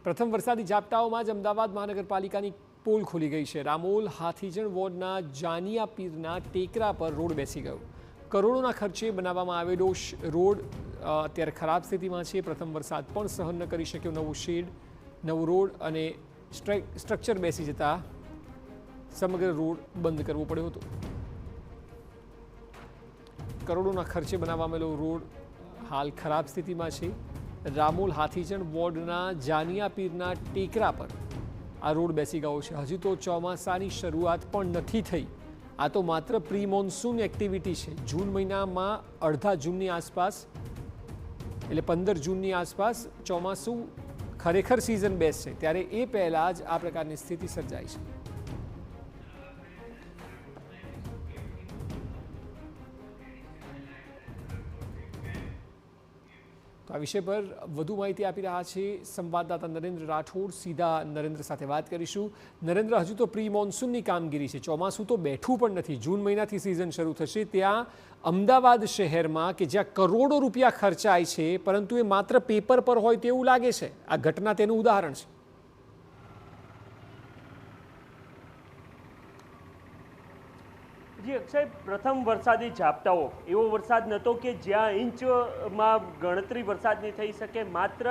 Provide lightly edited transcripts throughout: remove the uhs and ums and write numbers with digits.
પ્રથમ વરસાદી ઝાપટાઓમાં જ અમદાવાદ મહાનગરપાલિકાની પોલ ખુલી ગઈ છે। રામોલ હાથીજણ વોર્ડના જાનિયા પીરના ટેકરા પર રોડ બેસી ગયો। કરોડોના ખર્ચે બનાવવામાં આવેલો રોડ અત્યારે ખરાબ સ્થિતિમાં છે। પ્રથમ વરસાદ પણ સહન ન કરી શક્યો। નવું શેડ, નવો રોડ અને સ્ટ્રક્ચર બેસી જતા સમગ્ર રોડ બંધ કરવો પડ્યો હતો। કરોડોના ખર્ચે બનાવવામાં આવેલો રોડ હાલ ખરાબ સ્થિતિમાં છે। રામોલ હાથીજણ વોર્ડના જાનિયા પીરના ટેકરા પર આ રોડ બેસી ગયો છે। હજુ તો ચોમાસાની શરૂઆત પણ નથી થઈ। આ તો માત્ર પ્રી મોન્સૂન એક્ટિવિટી છે। જૂન મહિનામાં અડધા જૂનની આસપાસ એટલે 15 જૂનની આસપાસ ચોમાસું ખરેખર સિઝન બેસશે, ત્યારે એ પહેલાં જ આ પ્રકારની સ્થિતિ સર્જાઈ છે। તો આ વિષય પર વધુ માહિતી આપી રહ્યા છે સંવાદદાતા નરેન્દ્ર રાઠોડ। સીધા નરેન્દ્ર સાથે વાત કરીશું। નરેન્દ્ર, હજુ તો પ્રી મોન્સૂનની કામગીરી છે, ચોમાસું તો બેઠું પણ નથી, જૂન મહિનાથી સિઝન શરૂ થશે। ત્યાં અમદાવાદ શહેરમાં કે જ્યાં કરોડો રૂપિયા ખર્ચાય છે પરંતુ એ માત્ર પેપર પર હોય તેવું લાગે છે, આ ઘટના તેનું ઉદાહરણ છે। જી અક્ષય, પ્રથમ વરસાદી ઝાપટાઓ એવો વરસાદ નહોતો કે જ્યાં ઇંચમાં ગણતરી વરસાદની થઈ શકે, માત્ર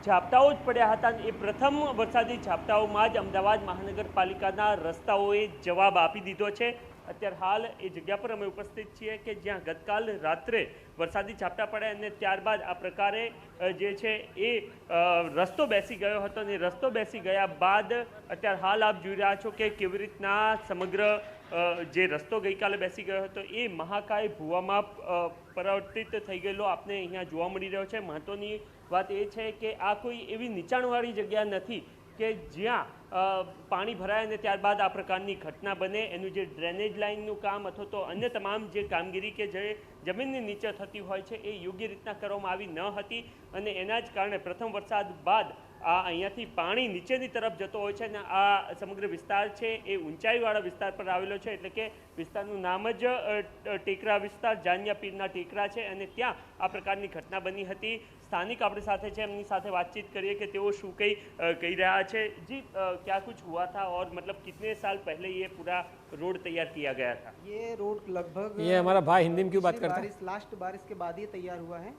ઝાપટાઓ જ પડ્યા હતા। એ પ્રથમ વરસાદી ઝાપટાઓમાં જ અમદાવાદ મહાનગરપાલિકાના રસ્તાઓએ જવાબ આપી દીધો છે। અત્યારે હાલ એ જગ્યા પર અમે ઉપસ્થિત છીએ કે જ્યાં ગતકાલ રાત્રે વરસાદી ઝાપટા પડ્યા અને ત્યારબાદ આ પ્રકારે જે છે એ રસ્તો બેસી ગયો હતો અને રસ્તો બેસી ગયા બાદ અત્યારે હાલ આપ જોઈ રહ્યા છો કે કેવી રીતના સમગ્ર જે રસ્તો ગઈકાલે બેસી ગયો હતો એ મહાકાય ભૂવામાં પરિવર્તિત થઈ ગયેલો આપને અહીંયા જોવા મળી રહ્યો છે। મહત્વની વાત એ છે કે આ કોઈ એવી નીચાણવાળી જગ્યા નથી કે જ્યાં પાણી ભરાય અને ત્યારબાદ આ પ્રકારની ઘટના બને। એનું જે ડ્રેનેજ લાઇનનું કામ અથવા તો અન્ય તમામ જે કામગીરી કે જે જમીનની નીચે થતી હોય છે એ યોગ્ય રીતના કરવામાં આવી ન હતી અને એના જ કારણે પ્રથમ વરસાદ બાદ આ અહીંયાથી પાણી નીચેની તરફ જતો હોય છે અને આ સમગ્ર વિસ્તાર છે એ ઊંચાઈવાળા વિસ્તાર પર આવેલો છે, એટલે કે વિસ્તારનું નામ જ ટેકરા વિસ્તાર, જાનિયા પીરના ટેકરા છે અને ત્યાં આ પ્રકારની ઘટના બની હતી। સ્થાનિક આપણી સાથે છે, એમની સાથે વાતચીત કરીએ કે તેઓ શું કંઈ કહી રહ્યા છે। जी, क्या कुछ हुआ था और मतलब कितने साल पहले ये पूरा रोड तैयार किया गया था? ये रोड लगभग ये हमारा भाई हिंदी में क्यों बात करता है? लास्ट बारिश के बाद ये तैयार हुआ है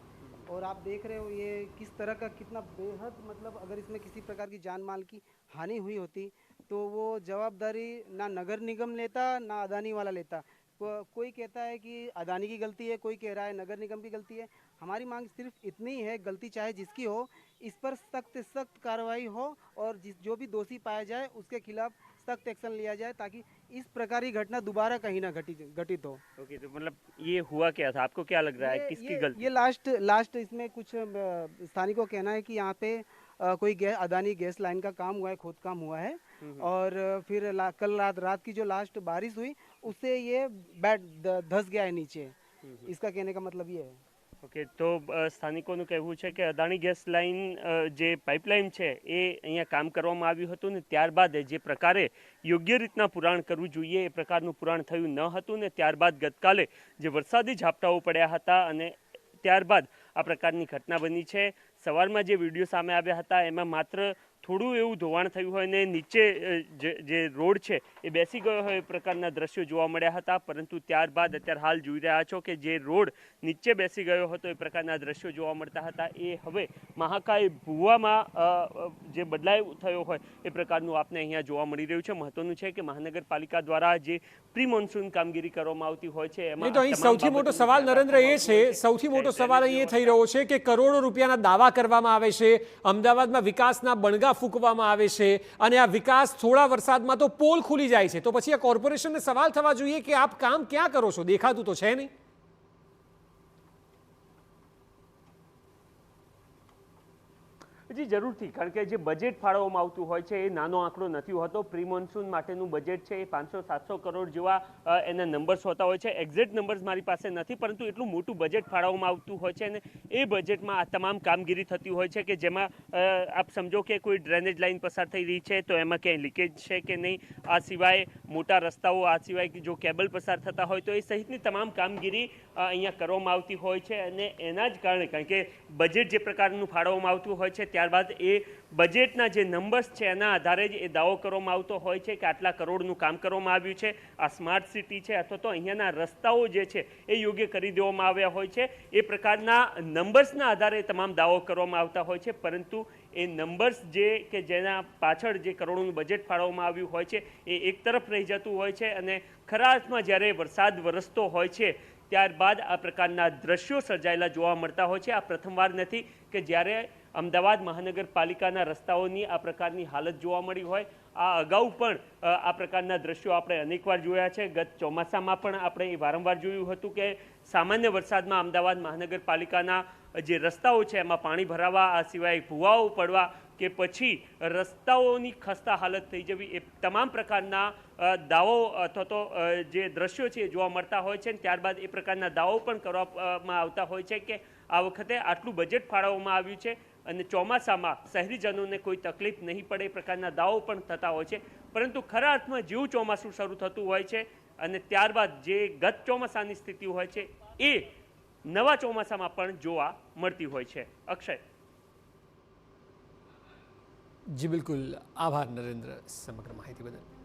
और आप देख रहे हो ये किस तरह का, कितना बेहद, मतलब अगर इसमें किसी प्रकार की जान माल की हानि हुई होती तो वो जवाबदारी ना नगर निगम लेता ना अदानी वाला लेता। कोई कहता है कि अदानी की गलती है, कोई कह रहा है नगर निगम की गलती है। हमारी मांग सिर्फ इतनी है, गलती चाहे जिसकी हो, इस पर सख्त सख्त कार्रवाई हो और जो भी दोषी पाया जाए उसके खिलाफ सख्त एक्शन लिया जाए ताकि इस प्रकार की घटना दोबारा कहीं ना घटित हो। ओके, तो मतलब ये हुआ क्या था, आपको क्या लग रहा है, किसकी गलती? ये लास्ट इसमें कुछ स्थानिकों का कहना है कि यहाँ पे कोई अदानी गैस लाइन का काम हुआ है, खोद काम हुआ है और फिर कल रात की जो लास्ट बारिश हुई उससे ये धस गया है नीचे। इसका कहने का मतलब ये है। ओके, तो સ્થાનિકોનું કહેવું છે કે અદાણી ગેસ લાઇન જે પાઇપલાઇન છે એ અહીંયા કામ કરવામાં આવ્યું હતું ને ત્યારબાદ જે પ્રકારે યોગ્ય રીતના પુરાણ કરવું જોઈએ એ પ્રકારનું પુરાણ થયું ન હતું ને ત્યારબાદ ગતકાલે જે વરસાદી ઝાપટાઓ પડ્યા હતા અને ત્યારબાદ આ પ્રકારની ઘટના બની છે। સવારમાં જે વિડીયો સામે આવ્યા હતા એમાં માત્ર થોડું એવું ધોવાણ થયું હોય ને નીચે જે રોડ છે એ બેસી ગયો હોય એ પ્રકારના દ્રશ્યો જોવા મળ્યા હતા, પરંતુ ત્યારબાદ અત્યારે હાલ જોઈ રહ્યા છો કે જે રોડ નીચે બેસી ગયો હતો એ પ્રકારના દ્રશ્યો જોવા મળતા હતા એ હવે મહાકાય ભૂવામાં જે બદલાવ થયો હોય એ પ્રકારનું આપને અહીંયા જોવા મળી રહ્યું છે। મહત્વનું છે કે મહાનગરપાલિકા દ્વારા જે પ્રી મોન્સૂન કામગીરી કરવામાં આવતી હોય છે એમાં તો અહીં સૌથી મોટો સવાલ નરેન્દ્ર એ છે, સૌથી મોટો સવાલ અહીં એ થઈ રહ્યો છે કે કરોડો રૂપિયાના દાવા કરવામાં આવે છે, અમદાવાદમાં વિકાસના બણગા ફૂંકવામાં આવે છે અને આ વિકાસ થોડા વરસાદમાં તો પોલ ખુલી જાય છે। તો પછી આ કોર્પોરેશનને સવાલ થવા જોઈએ કે આપ કામ ક્યાં કરો છો, દેખાતું તો છે નહીં। જી જરૂરથી, કારણ કે જે બજેટ ફાળવવામાં આવતું હોય છે એ નાનો આંકડો નથી હોતો। પ્રી મોન્સૂન માટેનું બજેટ છે એ 500-700 કરોડ જેવા એના નંબર્સ હોતા હોય છે। એક્ઝેક્ટ નંબર્સ મારી પાસે નથી, પરંતુ એટલું મોટું બજેટ ફાળવવામાં આવતું હોય છે અને એ બજેટમાં આ તમામ કામગીરી થતી હોય છે કે જેમાં આપ સમજો કે કોઈ ડ્રેનેજ લાઇન પસાર થઈ રહી છે તો એમાં ક્યાંય લીકેજ છે કે નહીં, આ સિવાય મોટા રસ્તાઓ આ સિવાય જો કેબલ પસાર થતા હોય તો એ સહિતની તમામ કામગીરી અહીંયા કરવામાં આવતી હોય છે અને એના જ કારણે કારણ કે બજેટ જે પ્રકારનું ફાળવવામાં આવતું હોય છે ત્યારબાદ એ બજેટના જે નંબર્સ છે એના આધારે જ એ દાવો કરવામાં આવતો હોય છે કે આટલા કરોડનું કામ કરવામાં આવ્યું છે, આ સ્માર્ટ સિટી છે અથવા તો અહીંયાના રસ્તાઓ જે છે એ યોગ્ય કરી દેવામાં આવ્યા હોય છે. એ પ્રકારના નંબર્સના આધારે તમામ દાવો કરવામાં આવતા હોય છે, પરંતુ એ નંબર્સ જે કે જેના પાછળ જે કરોડોનું બજેટ ફાળવવામાં આવ્યું હોય છે એ એક તરફ રહી જતું હોય છે અને ખરા અર્થમાં જ્યારે વરસાદ વરસતો હોય છે ત્યારબાદ આ પ્રકારના દ્રશ્યો સર્જાયેલા જોવા મળતા હોય છે. આ પ્રથમવાર નથી કે જ્યારે અમદાવાદ મહાનગરપાલિકાના રસ્તાઓની આ પ્રકારની હાલત જોવા મળી હોય. આ અગાઉ પણ આ પ્રકારના દ્રશ્યો આપણે અનેકવાર જોયા છે. ગત ચોમાસામાં પણ આપણે વારંવાર જોયું હતું કે સામાન્ય વરસાદમાં અમદાવાદ મહાનગરપાલિકાના જે રસ્તાઓ છે એમાં પાણી ભરાવા, આ સિવાય ભૂવાઓ પડવા કે પછી રસ્તાઓની ખસ્તા હાલત થઈ જવી, એ તમામ પ્રકારના દાવો અથવા તો જે દ્રશ્યો છે એ જોવા મળતા હોય છે. ત્યારબાદ એ પ્રકારના દાવો પણ કરવામાં આવતા હોય છે કે આ વખતે આટલું બજેટ ફાળવવામાં આવ્યું છે અને ચોમાસામાં શહેરીજનોને કોઈ તકલીફ નહીં પડે એ પ્રકારના દાવો પણ થતા હોય છે. પરંતુ ખરા અર્થમાં જેવું ચોમાસું શરૂ થતું હોય છે અને ત્યારબાદ જે ગત ચોમાસાની સ્થિતિ હોય છે એ નવા ચોમાસામાં પણ જોવા મળતી હોય છે. અક્ષય. જી બિલકુલ, આભાર નરેન્દ્ર સમગ્ર માહિતી બદલ.